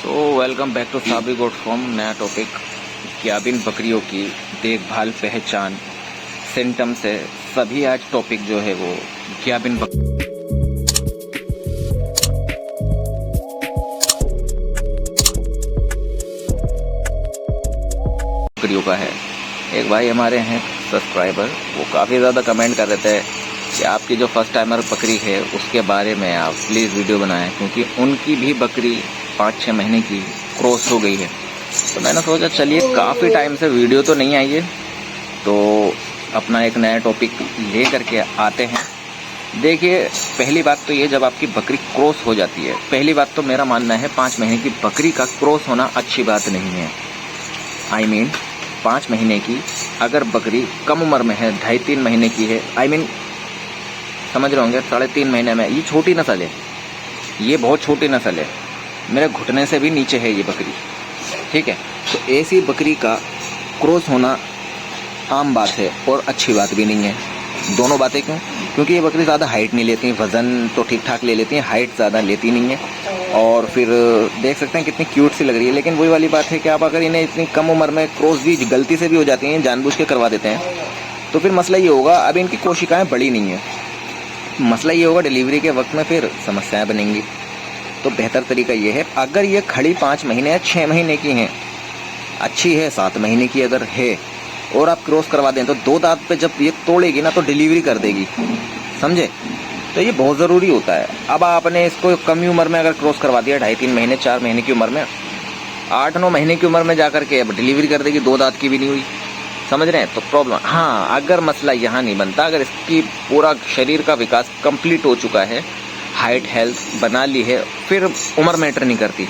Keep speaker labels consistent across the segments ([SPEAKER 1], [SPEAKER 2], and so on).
[SPEAKER 1] Welcome back to Sabri goat farm. नया topic, गाभिन बकरियों की देखभाल, पहचान, सिम्टम्स है सभी। आज टॉपिक जो है वो गाभिन बकरियों का है। एक भाई हमारे हैं सब्सक्राइबर, वो काफ़ी ज़्यादा कमेंट कर देते हैं कि आपकी जो फर्स्ट टाइमर बकरी है उसके बारे में आप प्लीज़ वीडियो बनाएं, क्योंकि उनकी भी बकरी 5-6 महीने की क्रॉस हो गई है। तो मैंने सोचा चलिए काफ़ी टाइम से वीडियो तो नहीं आई है, तो अपना एक नया टॉपिक ले करके आते हैं। देखिए, पहली बात तो ये, जब आपकी बकरी क्रॉस हो जाती है, पहली बात तो मेरा मानना है 5 महीने की बकरी का क्रॉस होना अच्छी बात नहीं है। I mean 5 महीने की अगर बकरी कम उम्र में है, 2.5-3 महीने की है, समझ रहे होंगे, 3.5 महीने में, ये छोटी नस्ल है, ये बहुत छोटी नस्ल है, मेरे घुटने से भी नीचे है ये बकरी, ठीक है। तो ऐसी बकरी का क्रॉस होना आम बात है और अच्छी बात भी नहीं है। दोनों बातें क्यों? क्योंकि ये बकरी ज़्यादा हाइट नहीं लेती, वज़न तो ठीक ठाक ले लेती हैं, हाइट ज़्यादा लेती नहीं है। और फिर देख सकते हैं कितनी क्यूट सी लग रही है। लेकिन वही वाली बात है कि आप अगर इन्हें इतनी कम उम्र में क्रॉस भी गलती से भी हो जाती हैं, जानबूझ के करवा देते हैं, तो फिर मसला ये होगा, अब इनकी कोशिकाएँ बड़ी नहीं है, मसला ये होगा डिलीवरी के वक्त में फिर समस्याएं बनेंगी। तो बेहतर तरीका ये है, अगर ये खड़ी 5 महीने या 6 महीने की हैं, अच्छी है, 7 महीने की अगर है और आप क्रॉस करवा दें, तो 2 दांत पे जब ये तोड़ेगी ना तो डिलीवरी कर देगी, समझे। तो ये बहुत ज़रूरी होता है। अब आपने इसको कम उम्र में अगर क्रॉस करवा दिया, 2.5-3 महीने, 4 महीने की उम्र में, 8-9 महीने की उम्र में जा करके अब डिलीवरी कर देगी, 2 दांत की भी नहीं हुई, समझ रहे हैं। तो प्रॉब्लम, हाँ, अगर मसला यहाँ नहीं बनता, अगर इसकी पूरा शरीर का विकास कंप्लीट हो चुका है, हाइट हेल्थ बना ली है, फिर उम्र मैटर नहीं करती,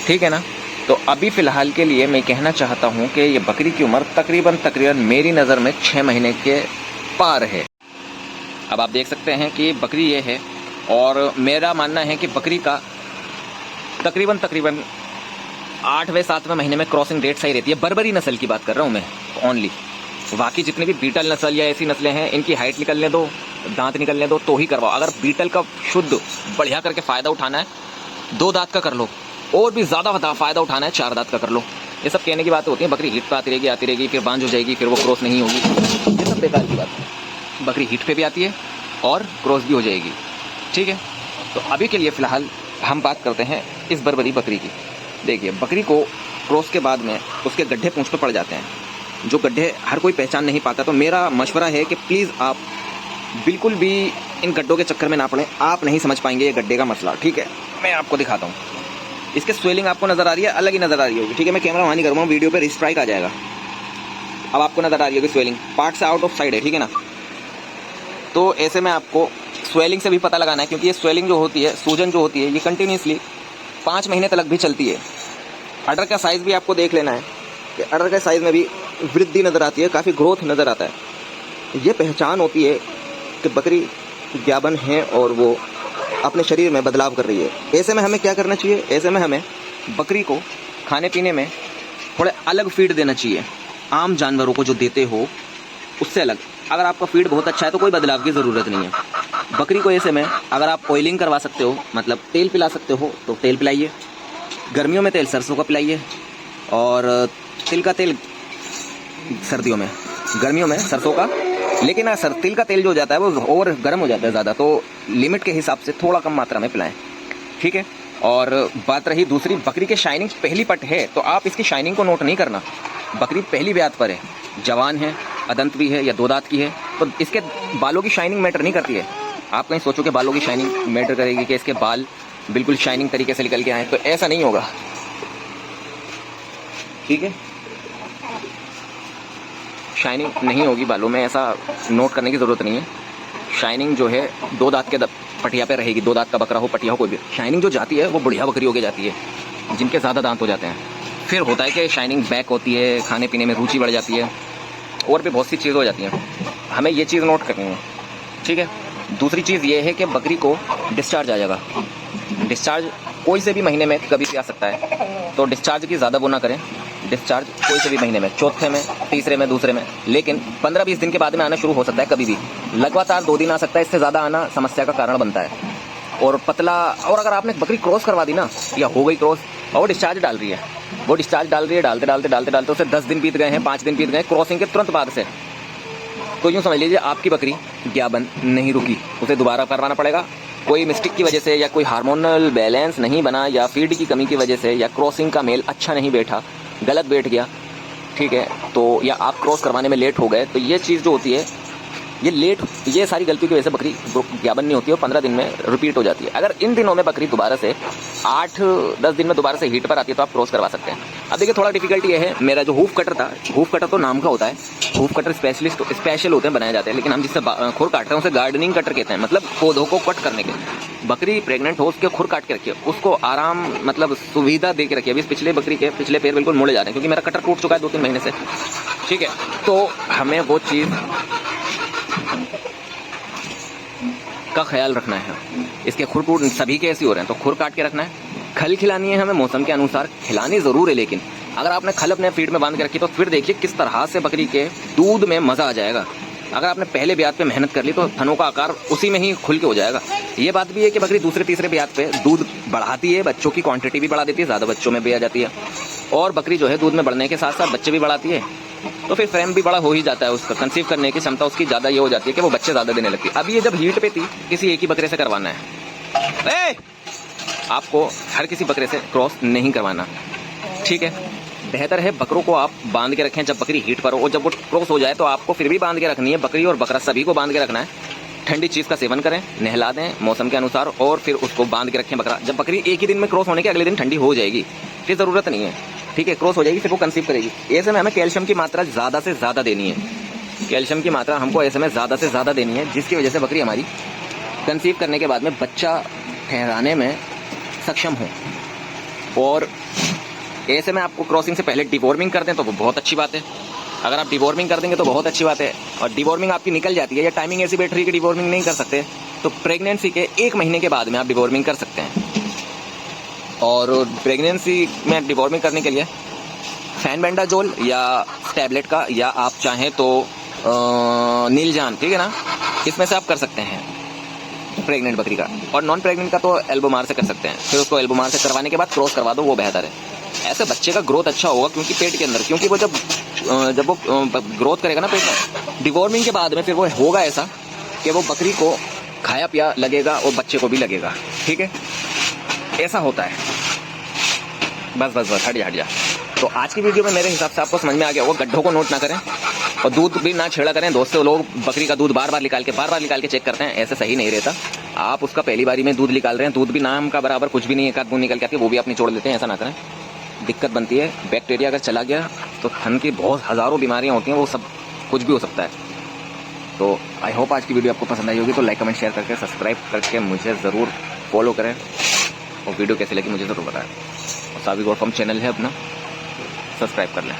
[SPEAKER 1] ठीक है ना। तो अभी फ़िलहाल के लिए मैं कहना चाहता हूँ कि ये बकरी की उम्र तकरीबन मेरी नज़र में 6 महीने के पार है। अब आप देख सकते हैं कि बकरी ये है, और मेरा मानना है कि बकरी का तकरीबन 8वें-7वें महीने में क्रॉसिंग डेट सही रहती है। बर्बरी नस्ल की बात कर रहा हूँ मैं ओनली। बाकी जितनी भी बीटल नस्ल या ऐसी नस्लें हैं, इनकी हाइट निकलने दो, दांत निकलने दो, तो ही करवाओ। अगर बीटल का शुद्ध बढ़िया करके फ़ायदा उठाना है, 2 दांत का कर लो, और भी ज़्यादा फ़ायदा उठाना है 4 दांत का कर लो। ये सब कहने की बातें होती हैं। बकरी हीट पे आती रहेगी, फिर बांझ हो जाएगी, फिर वो क्रॉस नहीं होगी, ये सब बेकार की बात है। बकरी हीट पे भी आती है और क्रॉस भी हो जाएगी, ठीक है। तो अभी के लिए फ़िलहाल हम बात करते हैं इस बर्बरी बकरी की। देखिए, बकरी को क्रॉस के बाद में उसके गड्ढे पूंछ पे पड़ जाते हैं, जो गड्ढे हर कोई पहचान नहीं पाता। तो मेरा मशवरा है कि प्लीज़ आप बिल्कुल भी इन गड्ढों के चक्कर में ना पड़ें, आप नहीं समझ पाएंगे ये गड्ढे का मसला, ठीक है। मैं आपको दिखाता हूँ। इसके स्वेलिंग आपको नज़र आ रही है, अलग ही नज़र आ रही होगी, ठीक है। मैं कैमरा वहाँ नहीं करूँगा, वीडियो पर स्ट्राइक आ जाएगा। अब आपको नज़र आ रही होगी स्वेलिंग, पार्ट से आउट ऑफ साइड है, ठीक है ना। तो ऐसे में आपको स्वेलिंग से भी पता लगाना है, क्योंकि ये स्वेलिंग जो होती है, सूजन जो होती है, ये कंटिन्यूसली 5 महीने तक भी चलती है। अडर का साइज़ भी आपको देख लेना है कि अडर के साइज़ में भी वृद्धि नज़र आती है, काफ़ी ग्रोथ नज़र आता है। ये पहचान होती है कि बकरी गाभिन है और वो अपने शरीर में बदलाव कर रही है। ऐसे में हमें क्या करना चाहिए? ऐसे में हमें बकरी को खाने पीने में थोड़े अलग फीड देना चाहिए, आम जानवरों को जो देते हो उससे अलग। अगर आपका फीड बहुत अच्छा है तो कोई बदलाव की ज़रूरत नहीं है। बकरी को ऐसे में अगर आप ऑयलिंग करवा सकते हो, मतलब तेल पिला सकते हो, तो तेल पिलाइए। गर्मियों में तेल सरसों का पिलाइए, और तिल का तेल सर्दियों में, गर्मियों में सरसों का। लेकिन सर, तिल का तेल जो हो जाता है वो और गर्म हो जाता है ज़्यादा, तो लिमिट के हिसाब से थोड़ा कम मात्रा में पिलाएं, ठीक है। और बात रही दूसरी, बकरी के शाइनिंग पहली पट है, तो आप इसकी शाइनिंग को नोट नहीं करना। बकरी पहली ब्यात पर है, जवान है, अदंत भी है या 2 दांत की है, तो इसके बालों की शाइनिंग मैटर नहीं करती है। आप कहीं सोचो कि बालों की शाइनिंग मैटर करेगी, कि इसके बाल बिल्कुल शाइनिंग तरीके से निकल के आए, तो ऐसा नहीं होगा, ठीक है। शाइनिंग नहीं होगी बालों में, ऐसा नोट करने की ज़रूरत नहीं है। शाइनिंग जो है 2 दांत के पटिया पे रहेगी, 2 दांत का बकरा हो, पटिया हो, कोई भी शाइनिंग जो जाती है वो बढ़िया बकरी होके जाती है, जिनके ज़्यादा दांत हो जाते हैं। फिर होता है कि शाइनिंग बैक होती है, खाने पीने में रुचि बढ़ जाती है, और भी बहुत सी चीज़ हो जाती हैं। हमें ये चीज़ नोट करनी है, ठीक है। दूसरी चीज़ ये है कि बकरी को डिस्चार्ज आ जाएगा। डिस्चार्ज कोई से भी महीने में कभी भी आ सकता है, तो डिस्चार्ज की ज़्यादा वो ना करें। डिस्चार्ज कोई से भी महीने में, चौथे में, तीसरे में, दूसरे में, लेकिन 15-20 दिन के बाद में आना शुरू हो सकता है। कभी भी लगातार 2 दिन आ सकता है, इससे ज़्यादा आना समस्या का कारण बनता है। और पतला, और अगर आपने बकरी क्रॉस करवा दी ना, या हो गई क्रॉस, और वो डिस्चार्ज डाल रही है, वो डिस्चार्ज डाल रही है, डालते डालते डालते डालते उसे 10 दिन बीत गए हैं, 5 दिन बीत गए क्रॉसिंग के तुरंत बाद से। तो यूँ समझ लीजिए आपकी बकरी ग्याबन नहीं रुकी, उसे दोबारा करवाना पड़ेगा। कोई मिस्टेक की वजह से या कोई हार्मोनल बैलेंस नहीं बना या फीड की कमी की वजह से या क्रॉसिंग का मेल अच्छा नहीं बैठा, गलत बैठ गया, ठीक है, तो या आप क्रॉस करवाने में लेट हो गए, तो ये चीज़ जो होती है ये सारी गलतियों की वजह से बकरी ग्याबन नहीं होती है और 15 दिन में रिपीट हो जाती है। अगर इन दिनों में बकरी दोबारा से 8-10 दिन में दोबारा से हीट पर आती है तो आप क्रॉस करवा सकते हैं। अब देखिए थोड़ा डिफिकल्टी ये है, मेरा जो हूफ कटर था, हूफ कटर तो नाम का होता है, हूफ कटर स्पेशल होते हैं, बनाए जाते हैं, लेकिन हम जिससे खुर काटते हैं उसे गार्डनिंग कटर कहते हैं, मतलब पौधों को कट करने के। बकरी प्रेग्नेंट हो उसके खुर काट के रखिए, उसको आराम मतलब सुविधा दे के रखिए। अभी पिछले बकरी के पिछले पैर बिल्कुल मुड़े जा रहे हैं क्योंकि मेरा कटर टूट चुका है 2-3 महीने से, ठीक है। तो हमें वो चीज़ का ख्याल रखना है। इसके खुर टूट सभी के ऐसे हो रहे हैं तो खुर काट के रखना है। खल खिलानी है हमें मौसम के अनुसार, खिलानी ज़रूर है, लेकिन अगर आपने खल अपने फीड में बांध के रखी तो फिर देखिए किस तरह से बकरी के दूध में मज़ा आ जाएगा। अगर आपने पहले ब्यात पे मेहनत कर ली तो थनों का आकार उसी में ही खुल के हो जाएगा। ये बात भी है कि बकरी दूसरे तीसरे ब्यात पे दूध बढ़ाती है, बच्चों की क्वांटिटी भी बढ़ा देती है, ज़्यादा बच्चों में भी आ जाती है, और बकरी जो है दूध में बढ़ने के साथ साथ बच्चे भी बढ़ाती है, तो फिर फ्रेम भी बड़ा हो ही जाता है, उसका कंसीव करने की क्षमता उसकी ज़्यादा ये हो जाती है कि वो बच्चे ज़्यादा देने लगती है। अब ये जब हीट पे थी, किसी एक ही बकरे से करवाना है, आपको हर किसी बकरे से क्रॉस नहीं करवाना, ठीक है। बेहतर है बकरों को आप बांध के रखें जब बकरी हीट पर हो, और जब वो क्रॉस हो जाए तो आपको फिर भी बांध के रखनी है। बकरी और बकरा सभी को बांध के रखना है। ठंडी चीज़ का सेवन करें, नहला दें मौसम के अनुसार, और फिर उसको बांध के रखें बकरा। जब बकरी एक ही दिन में क्रॉस होने के अगले दिन ठंडी हो जाएगी, फिर ज़रूरत नहीं है, ठीक है, क्रॉस हो जाएगी, फिर वो कंसीव करेगी। ऐसे में हमें कैल्शियम की मात्रा ज़्यादा से ज़्यादा देनी है, कैल्शियम की मात्रा हमको ऐसे में ज़्यादा से ज़्यादा देनी है, जिसकी वजह से बकरी हमारी कंसीव करने के बाद में बच्चा ठहराने में सक्षम हो। और ऐसे में आपको क्रॉसिंग से पहले डिवॉर्मिंग कर दें तो वो बहुत अच्छी बात है। अगर आप डिवॉर्मिंग कर देंगे तो बहुत अच्छी बात है, और डिवॉर्मिंग आपकी निकल जाती है या टाइमिंग ऐसी बैठ रही है कि डिवॉर्मिंग नहीं कर सकते, तो प्रेगनेंसी के 1 महीने के बाद में आप डिवॉर्मिंग कर सकते हैं। और प्रेगनेंसी में डिवॉर्मिंग करने के लिए फैनबेंडाजोल या टैबलेट का, या आप चाहें तो नीलजान, ठीक है ना, इसमें से आप कर सकते हैं प्रेग्नेंट बकरी का। और नॉन प्रेग्नेंट का तो एल्बोमार से कर सकते हैं, फिर उसको एल्बोमार से करवाने के बाद क्रॉस करवा दो, वो बेहतर है। ऐसे बच्चे का ग्रोथ अच्छा होगा, क्योंकि पेट के अंदर, क्योंकि वो जब वो ग्रोथ करेगा ना पेट में, डिवॉर्मिंग के बाद में फिर वो होगा ऐसा कि वो बकरी को खाया पिया लगेगा और बच्चे को भी लगेगा, ठीक है, ऐसा होता है। बस हट जा। तो आज की वीडियो में मेरे हिसाब से आपको समझ में आ गया होगा। गड्ढों को नोट ना करें और दूध भी ना छेड़ा करें। दोस्तों, लोग बकरी का दूध बार बार निकाल के चेक करते हैं, ऐसे सही नहीं रहता। आप उसका पहली बारी में दूध निकाल रहे हैं, दूध भी नाम का बराबर कुछ भी नहीं है, एक आध बूंद निकल के आती है, वो भी आप निचोड़ लेते हैं, ऐसा ना करें, दिक्कत बनती है। बैक्टीरिया अगर चला गया तो थन की बहुत हज़ारों बीमारियाँ होती हैं, वो सब कुछ भी हो सकता है। तो आई होप आज की वीडियो आपको पसंद आई होगी। तो लाइक कमेंट शेयर करके सब्सक्राइब करके मुझे ज़रूर फॉलो करें, और वीडियो कैसी लगी मुझे ज़रूर बताएं। और सावी गौर फॉर्म चैनल है अपना, सब्सक्राइब कर लें।